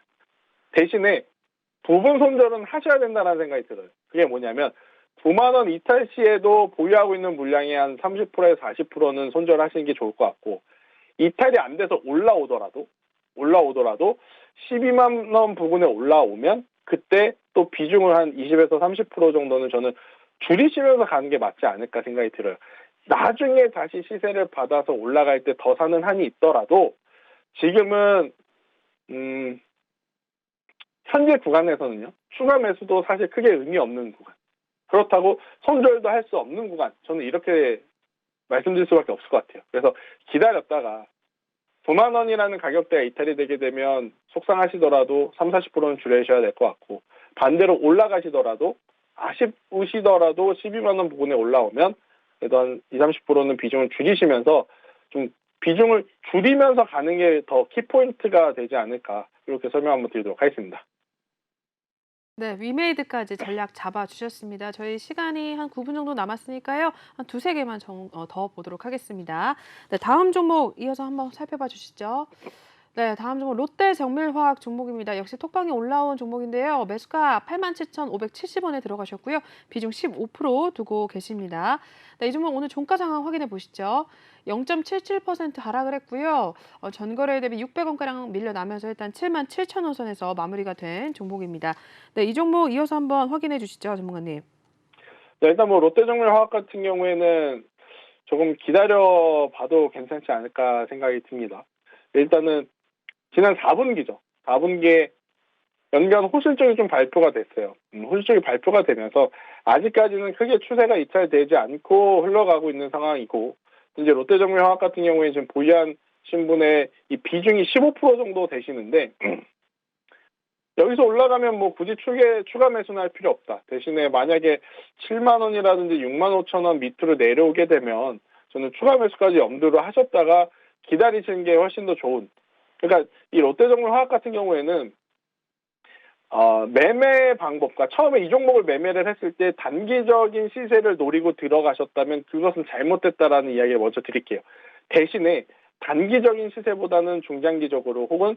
대신에 부분 손절은 하셔야 된다는 생각이 들어요. 그게 뭐냐면 9만 원 이탈 시에도 보유하고 있는 물량의 한 30%에서 40%는 손절하시는 게 좋을 것 같고 이탈이 안 돼서 올라오더라도 12만 원 부분에 올라오면 그때 또 비중을 한 20에서 30% 정도는 저는 줄이시면서 가는 게 맞지 않을까 생각이 들어요. 나중에 다시 시세를 받아서 올라갈 때 더 사는 한이 있더라도 지금은 현재 구간에서는요. 추가 매수도 사실 크게 의미 없는 구간. 그렇다고 손절도 할 수 없는 구간. 저는 이렇게 말씀드릴 수밖에 없을 것 같아요. 그래서 기다렸다가 9만 원이라는 가격대가 이탈이 되게 되면 속상하시더라도 30-40%는 줄여주셔야 될 것 같고 반대로 올라가시더라도 아쉬우시더라도 12만 원 부분에 올라오면 그래도 한 20-30%는 비중을 줄이시면서 좀 비중을 줄이면서 가는 게 더 키포인트가 되지 않을까 이렇게 설명 한번 드리도록 하겠습니다. 네, 위메이드까지 전략 잡아주셨습니다. 저희 시간이 한 9분 정도 남았으니까요. 한 두세 개만 더 보도록 하겠습니다. 네, 다음 종목 이어서 한번 살펴봐 주시죠. 네, 다음 종목 롯데 정밀화학 종목입니다. 역시 톡방에 올라온 종목인데요. 매수가 87,570원에 들어가셨고요. 비중 15% 두고 계십니다. 네, 이 종목 오늘 종가 상황 확인해 보시죠. 0.77% 하락을 했고요. 전거래 대비 600원가량 밀려나면서 일단 77,000원 선에서 마무리가 된 종목입니다. 네, 이 종목 이어서 한번 확인해 주시죠, 전문가님. 네, 일단 뭐 롯데정밀화학 같은 경우에는 조금 기다려 봐도 괜찮지 않을까 생각이 듭니다. 일단은 지난 4분기죠. 4분기에 연간 호실적이 좀 발표가 됐어요. 호실적이 발표가 되면서 아직까지는 크게 추세가 이탈되지 않고 흘러가고 있는 상황이고, 이제 롯데정밀화학 같은 경우에 지금 보유한 신분의 이 비중이 15% 정도 되시는데 여기서 올라가면 뭐 굳이 추가 매수는 할 필요 없다. 대신에 만약에 7만 원이라든지 6만 5천 원 밑으로 내려오게 되면 저는 추가 매수까지 염두를 하셨다가 기다리시는 게 훨씬 더 좋은. 그러니까 이 롯데정밀화학 같은 경우에는 매매 방법과 처음에 이 종목을 매매를 했을 때 단기적인 시세를 노리고 들어가셨다면 그것은 잘못됐다라는 이야기를 먼저 드릴게요. 대신에 단기적인 시세보다는 중장기적으로 혹은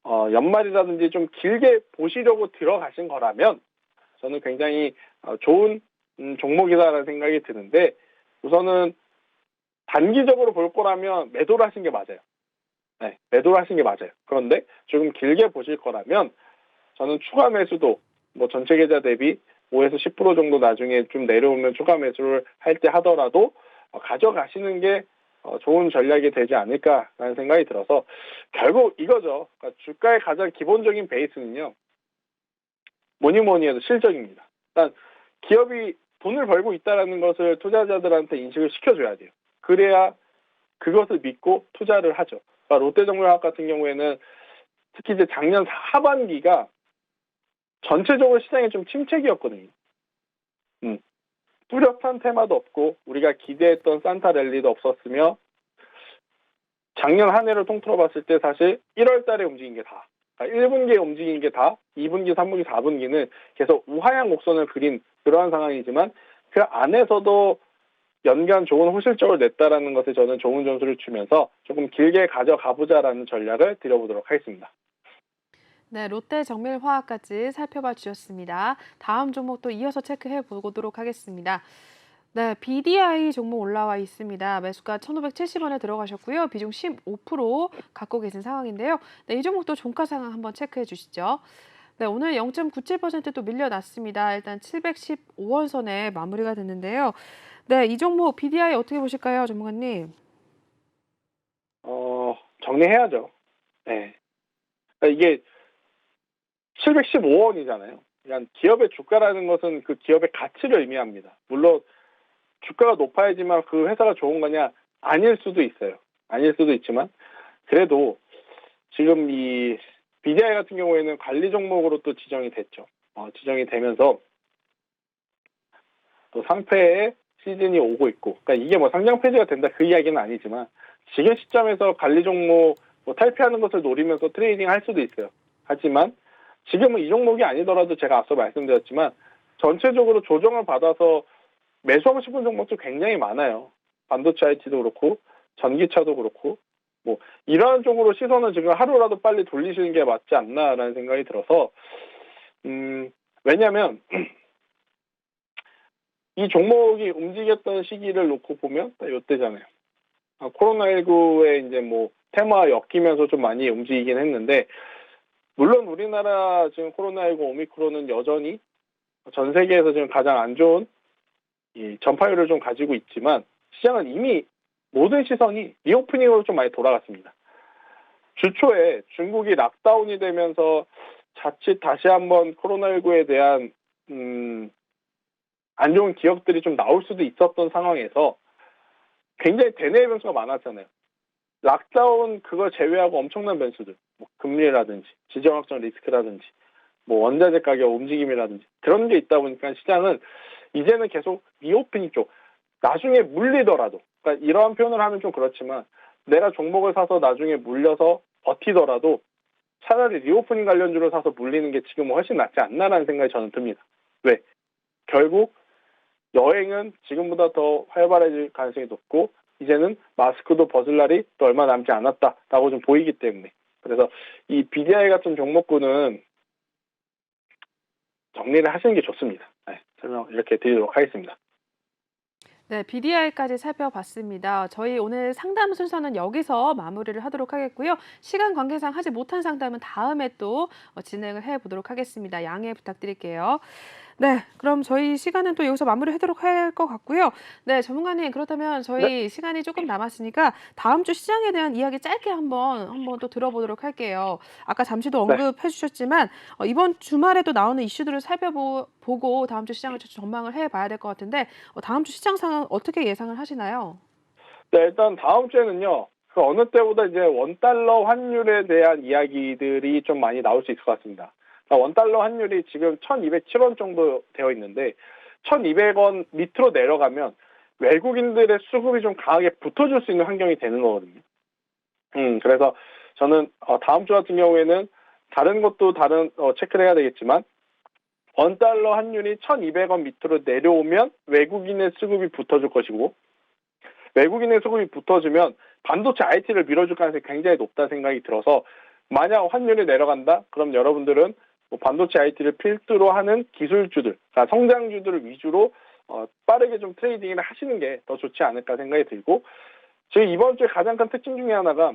연말이라든지 좀 길게 보시려고 들어가신 거라면 저는 굉장히 좋은 종목이다라는 생각이 드는데, 우선은 단기적으로 볼 거라면 매도를 하신 게 맞아요. 네, 매도를 하신 게 맞아요. 그런데 조금 길게 보실 거라면 저는 추가 매수도 뭐 전체 계좌 대비 5에서 10% 정도 나중에 좀 내려오면 추가 매수를 할 때 하더라도 가져가시는 게 좋은 전략이 되지 않을까라는 생각이 들어서, 결국 이거죠. 그러니까 주가의 가장 기본적인 베이스는요, 뭐니 해도 실적입니다. 일단 기업이 돈을 벌고 있다는 것을 투자자들한테 인식을 시켜줘야 돼요. 그래야 그것을 믿고 투자를 하죠. 그러니까 롯데정밀화학 같은 경우에는 특히 이제 작년 하반기가 전체적으로 시장이 좀 침체기였거든요. 뚜렷한 테마도 없고 우리가 기대했던 산타 랠리도 없었으며, 작년 한 해를 통틀어 봤을 때 사실 1월 달에 움직인 게 다, 그러니까 1분기에 움직인 게 다 2분기, 3분기, 4분기는 계속 우하향 곡선을 그린 그러한 상황이지만 그 안에서도 연간 좋은 호실적을 냈다라는 것에 저는 좋은 점수를 주면서 조금 길게 가져가보자라는 전략을 드려보도록 하겠습니다. 네, 롯데 정밀화학까지 살펴봐 주셨습니다. 다음 종목도 이어서 체크해 보도록 하겠습니다. 네, BDI 종목 올라와 있습니다. 매수가 1,570원에 들어가셨고요. 비중 15% 갖고 계신 상황인데요. 네, 이 종목도 종가 상황 한번 체크해 주시죠. 네, 오늘 0.97%또 밀려났습니다. 일단 715원 선에 마무리가 됐는데요. 네, 이 종목 BDI 어떻게 보실까요, 전문가님? 정리해야죠. 네. 그러니까 이게 715원이잖아요. 그러니까 기업의 주가라는 것은 그 기업의 가치를 의미합니다. 물론 주가가 높아야지만 그 회사가 좋은 거냐? 아닐 수도 있어요. 아닐 수도 있지만 그래도 지금 이 BDI 같은 경우에는 관리 종목으로 또 지정이 됐죠. 지정이 되면서 또 상패에 시즌이 오고 있고, 그러니까 이게 뭐 상장 폐지가 된다 그 이야기는 아니지만 지금 시점에서 관리 종목 뭐 탈피하는 것을 노리면서 트레이딩 할 수도 있어요. 하지만 지금은 이 종목이 아니더라도 제가 앞서 말씀드렸지만 전체적으로 조정을 받아서 매수하고 싶은 종목도 굉장히 많아요. 반도체 IT도 그렇고 전기차도 그렇고 뭐 이러한 쪽으로 시선을 지금 하루라도 빨리 돌리시는 게 맞지 않나라는 생각이 들어서, 왜냐하면 이 종목이 움직였던 시기를 놓고 보면 딱 이때잖아요. 코로나19에 이제 뭐 테마와 엮이면서 좀 많이 움직이긴 했는데, 물론 우리나라 지금 코로나19 오미크론은 여전히 전 세계에서 지금 가장 안 좋은 이 전파율을 좀 가지고 있지만 시장은 이미 모든 시선이 리오프닝으로 좀 많이 돌아갔습니다. 주초에 중국이 락다운이 되면서 자칫 다시 한번 코로나19에 대한 안 좋은 기업들이 좀 나올 수도 있었던 상황에서 굉장히 대내의 변수가 많았잖아요. 락다운 그걸 제외하고 엄청난 변수들, 뭐 금리라든지 지정학적 리스크라든지 뭐 원자재 가격 움직임이라든지 그런 게 있다 보니까 시장은 이제는 계속 리오프닝 쪽, 나중에 물리더라도, 그러니까 이러한 표현을 하면 좀 그렇지만 내가 종목을 사서 나중에 물려서 버티더라도 차라리 리오프닝 관련주를 사서 물리는 게 지금은 훨씬 낫지 않나라는 생각이 저는 듭니다. 왜? 결국 여행은 지금보다 더 활발해질 가능성이 높고 이제는 마스크도 벗을 날이 또 얼마 남지 않았다라고 좀 보이기 때문에, 그래서 이 BDI 같은 종목군은 정리를 하시는 게 좋습니다. 네, 설명 이렇게 드리도록 하겠습니다. 네, BDI까지 살펴봤습니다. 저희 오늘 상담 순서는 여기서 마무리를 하도록 하겠고요. 시간 관계상 하지 못한 상담은 다음에 또 진행을 해보도록 하겠습니다. 양해 부탁드릴게요. 네, 그럼 저희 시간은 또 여기서 마무리하도록 할 것 같고요. 네, 전문가님, 그렇다면 저희 시간이 조금 남았으니까 다음 주 시장에 대한 이야기 짧게 한번 또 들어보도록 할게요. 아까 잠시도 언급해 주셨지만 이번 주말에도 나오는 이슈들을 살펴보고 다음 주 시장을 전망을 해봐야 될 것 같은데 다음 주 시장 상황 어떻게 예상을 하시나요? 네, 일단 다음 주에는요, 그 어느 때보다 이제 원달러 환율에 대한 이야기들이 좀 많이 나올 수 있을 것 같습니다. 원달러 환율이 지금 1207원 정도 되어 있는데 1200원 밑으로 내려가면 외국인들의 수급이 좀 강하게 붙어줄 수 있는 환경이 되는 거거든요. 그래서 저는 다음 주 같은 경우에는 다른 것도 체크를 해야 되겠지만 원달러 환율이 1200원 밑으로 내려오면 외국인의 수급이 붙어줄 것이고, 외국인의 수급이 붙어주면 반도체 IT를 밀어줄 가능성이 굉장히 높다는 생각이 들어서, 만약 환율이 내려간다? 그럼 여러분들은 반도체 IT를 필두로 하는 기술주들, 그러니까 성장주들을 위주로 빠르게 좀 트레이딩을 하시는 게 더 좋지 않을까 생각이 들고, 지금 이번 주에 가장 큰 특징 중에 하나가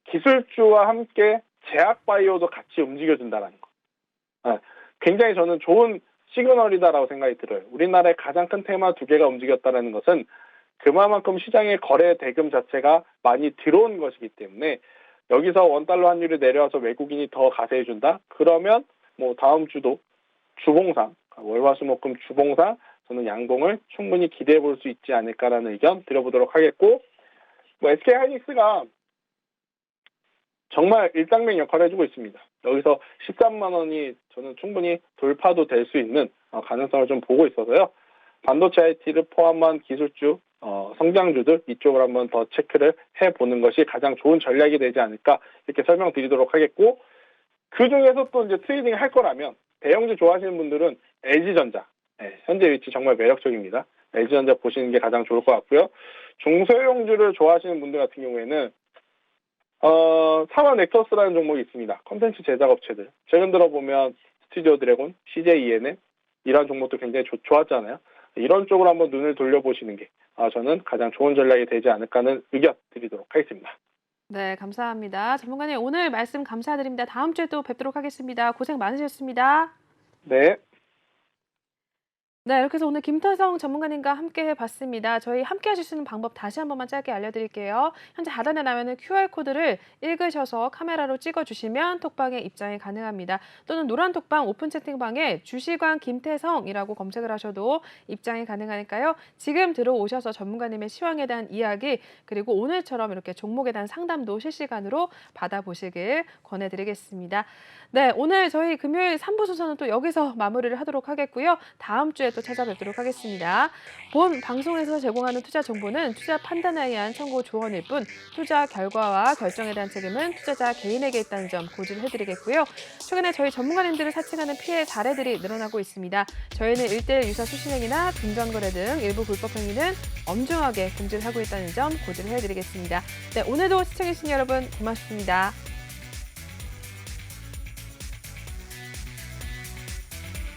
기술주와 함께 제약바이오도 같이 움직여준다는 거. 굉장히 저는 좋은 시그널이다라고 생각이 들어요. 우리나라의 가장 큰 테마 두 개가 움직였다는 것은 그만큼 시장의 거래 대금 자체가 많이 들어온 것이기 때문에, 여기서 원달러 환율이 내려와서 외국인이 더 가세해준다? 그러면 다음 주도 주봉상, 월화수목금 주봉상 저는 양봉을 충분히 기대해 볼 수 있지 않을까라는 의견 드려보도록 하겠고, SK하이닉스가 정말 일당백 역할을 해주고 있습니다. 여기서 13만 원이 저는 충분히 돌파도 될 수 있는 가능성을 좀 보고 있어서요. 반도체 IT를 포함한 기술주, 성장주들 이쪽을 한번 더 체크를 해보는 것이 가장 좋은 전략이 되지 않을까 이렇게 설명드리도록 하겠고, 그 중에서 또 이제 트레이딩 할 거라면 대형주 좋아하시는 분들은 LG전자, 현재 위치 정말 매력적입니다. LG전자 보시는 게 가장 좋을 것 같고요. 중소형주를 좋아하시는 분들 같은 경우에는 사마넥터스라는 종목이 있습니다. 콘텐츠 제작 업체들. 최근 들어보면 스튜디오 드래곤, CJ ENM 이런 종목도 굉장히 좋았잖아요. 이런 쪽으로 한번 눈을 돌려보시는 게 저는 가장 좋은 전략이 되지 않을까 하는 의견 드리도록 하겠습니다. 네, 감사합니다. 전문가님, 오늘 말씀 감사드립니다. 다음 주에 또 뵙도록 하겠습니다. 고생 많으셨습니다. 네. 네, 이렇게 해서 오늘 김태성 전문가님과 함께 해봤습니다. 저희 함께 하실 수 있는 방법 다시 한 번만 짧게 알려드릴게요. 현재 하단에 나오는 QR코드를 읽으셔서 카메라로 찍어주시면 톡방에 입장이 가능합니다. 또는 노란 톡방 오픈 채팅방에 주시관 김태성이라고 검색을 하셔도 입장이 가능하니까요. 지금 들어오셔서 전문가님의 시황에 대한 이야기, 그리고 오늘처럼 이렇게 종목에 대한 상담도 실시간으로 받아보시길 권해드리겠습니다. 네, 오늘 저희 금요일 3부 순서는 또 여기서 마무리를 하도록 하겠고요. 다음 주에 또 찾아뵙도록 하겠습니다. 본 방송에서 제공하는 투자 정보는 투자 판단에 의한 참고 조언일 뿐 투자 결과와 결정에 대한 책임은 투자자 개인에게 있다는 점 고지해드리겠고요. 최근에 저희 전문가님들을 사칭하는 피해 사례들이 늘어나고 있습니다. 저희는 1:1 유사 수신행위나 빈전거래 등 일부 불법 행위는 엄중하게 금지를 하고 있다는 점 고지를 해드리겠습니다. 네, 오늘도 시청해주신 여러분 고맙습니다.